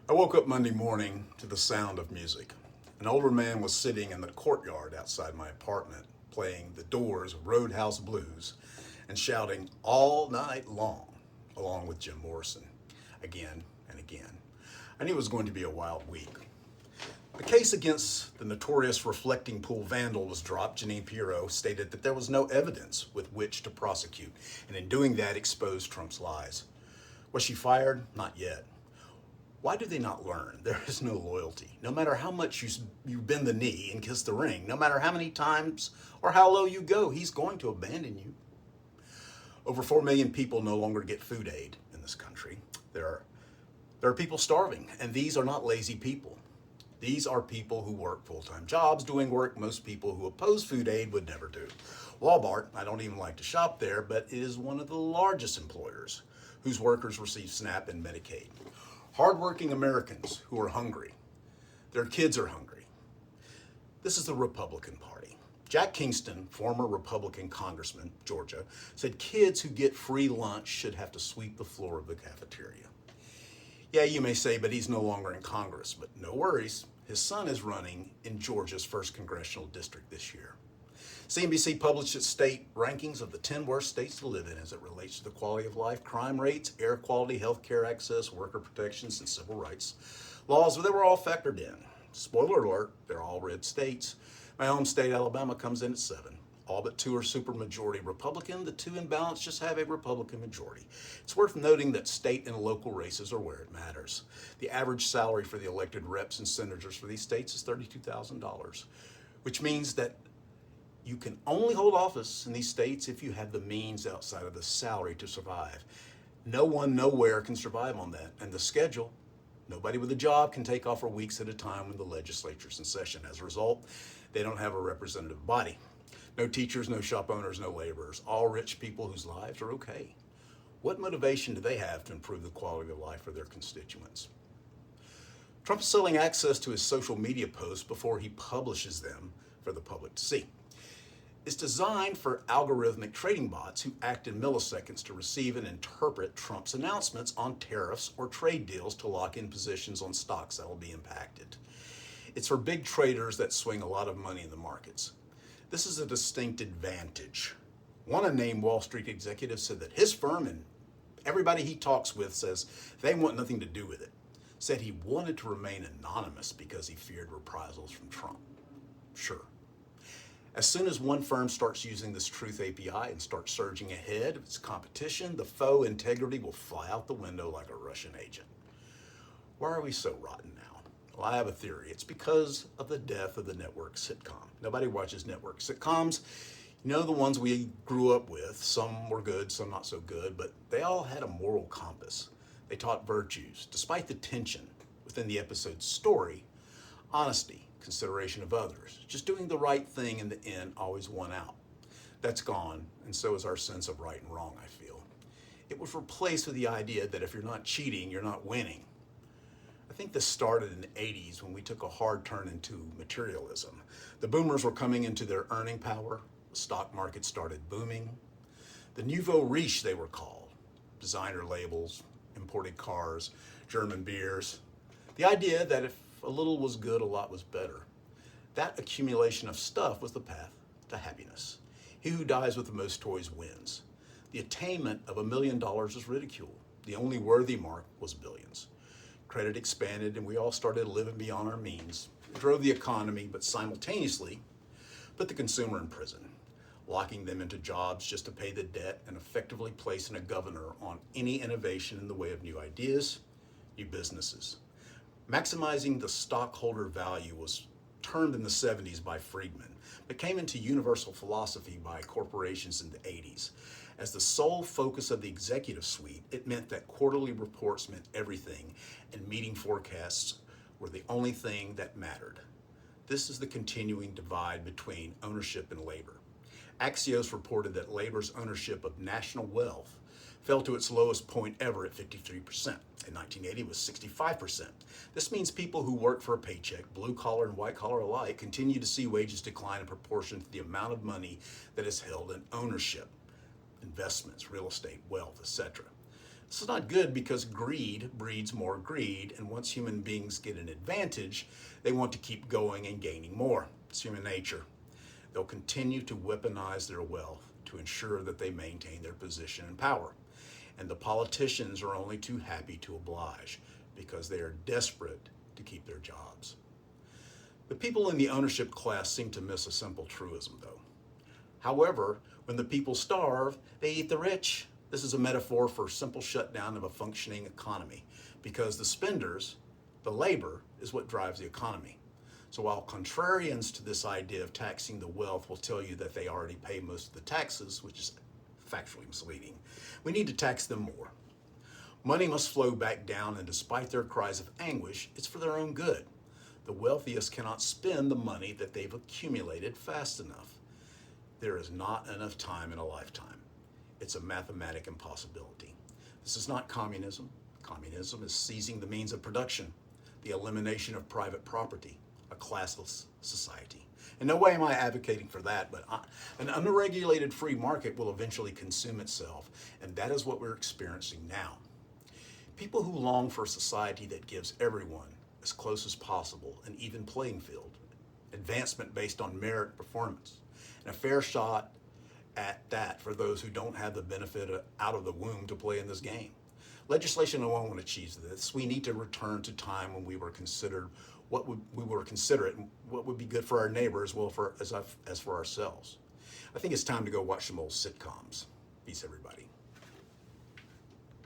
I woke up Monday morning to the sound of music. An older man was sitting in the courtyard outside my apartment, playing the Doors' Roadhouse Blues and shouting all night long, along with Jim Morrison, again and again. I knew it was going to be a wild week. The case against the notorious reflecting pool vandal was dropped. Janine Pirro stated that there was no evidence with which to prosecute, and in doing that, exposed Trump's lies. Was she fired? Not yet. Why do they not learn? There is no loyalty. No matter how much you bend the knee and kiss the ring, no matter how many times or how low you go, he's going to abandon you. Over 4 million people no longer get food aid in this country. There are people starving, and these are not lazy people. These are people who work full-time jobs doing work most people who oppose food aid would never do. Walmart, I don't even like to shop there, but it is one of the largest employers whose workers receive SNAP and Medicaid. Hardworking Americans who are hungry. Their kids are hungry. This is the Republican Party. Jack Kingston, former Republican congressman, Georgia, said kids who get free lunch should have to sweep the floor of the cafeteria. Yeah, you may say, but he's no longer in Congress. But no worries. His son is running in Georgia's 1st Congressional District this year. CNBC published its state rankings of the 10 worst states to live in as it relates to the quality of life, crime rates, air quality, health care access, worker protections, and civil rights laws. They were all factored in. Spoiler alert, they're all red states. My home state, Alabama, comes in at 7. All but 2 are supermajority Republican. The 2 in balance just have a Republican majority. It's worth noting that state and local races are where it matters. The average salary for the elected reps and senators for these states is $32,000, which means that you can only hold office in these states if you have the means outside of the salary to survive. No one, nowhere can survive on that. And the schedule, nobody with a job can take off for weeks at a time when the legislature's in session. As a result, they don't have a representative body. No teachers, no shop owners, no laborers, all rich people whose lives are okay. What motivation do they have to improve the quality of life for their constituents? Trump is selling access to his social media posts before he publishes them for the public to see. It's designed for algorithmic trading bots who act in milliseconds to receive and interpret Trump's announcements on tariffs or trade deals to lock in positions on stocks that will be impacted. It's for big traders that swing a lot of money in the markets. This is a distinct advantage. One unnamed Wall Street executive said that his firm and everybody he talks with says they want nothing to do with it. Said he wanted to remain anonymous because he feared reprisals from Trump. Sure. As soon as one firm starts using this Truth API and starts surging ahead of its competition, the faux integrity will fly out the window like a Russian agent. Why are we so rotten now? Well, I have a theory. It's because of the death of the network sitcom. Nobody watches network sitcoms. You know, the ones we grew up with. Some were good, some not so good, but they all had a moral compass. They taught virtues. Despite the tension within the episode's story, honesty, consideration of others, just doing the right thing in the end always won out. That's gone, and so is our sense of right and wrong, I feel. It was replaced with the idea that if you're not cheating, you're not winning. I think this started in the 80s when we took a hard turn into materialism. The boomers were coming into their earning power. The stock market started booming. The nouveau riche, they were called. Designer labels, imported cars, German beers. The idea that if a little was good, a lot was better. That accumulation of stuff was the path to happiness. He who dies with the most toys wins. The attainment of $1 million is ridiculed. The only worthy mark was billions. Credit expanded and we all started living beyond our means. It drove the economy, but simultaneously put the consumer in prison, locking them into jobs just to pay the debt and effectively placing a governor on any innovation in the way of new ideas, new businesses. Maximizing the stockholder value was termed in the 70s by Friedman, but came into universal philosophy by corporations in the 80s. As the sole focus of the executive suite, it meant that quarterly reports meant everything, and meeting forecasts were the only thing that mattered. This is the continuing divide between ownership and labor. Axios reported that labor's ownership of national wealth fell to its lowest point ever at 53%. In 1980, it was 65%. This means people who work for a paycheck, blue collar and white collar alike, continue to see wages decline in proportion to the amount of money that is held in ownership, investments, real estate, wealth, etc. This is not good because greed breeds more greed, and once human beings get an advantage, they want to keep going and gaining more. It's human nature. They'll continue to weaponize their wealth to ensure that they maintain their position and power. And the politicians are only too happy to oblige because they are desperate to keep their jobs. The people in the ownership class seem to miss a simple truism, though. However, when the people starve, they eat the rich. This is a metaphor for simple shutdown of a functioning economy because the spenders, the labor, is what drives the economy. So while contrarians to this idea of taxing the wealth will tell you that they already pay most of the taxes, which is factually misleading, we need to tax them more. Money must flow back down, and despite their cries of anguish, it's for their own good. The wealthiest cannot spend the money that they've accumulated fast enough. There is not enough time in a lifetime. It's a mathematic impossibility. This is not communism. Communism is seizing the means of production, the elimination of private property, a classless society. In no way am I advocating for that, but an unregulated free market will eventually consume itself, and that is what we're experiencing now. People who long for a society that gives everyone, as close as possible, an even playing field, advancement based on merit and performance, and a fair shot at that for those who don't have the benefit out of the womb to play in this game. Legislation alone won't achieve this. We need to return to time when we were considered we were considerate and what would be good for our neighbors, well as for ourselves. I think it's time to go watch some old sitcoms. Peace, everybody.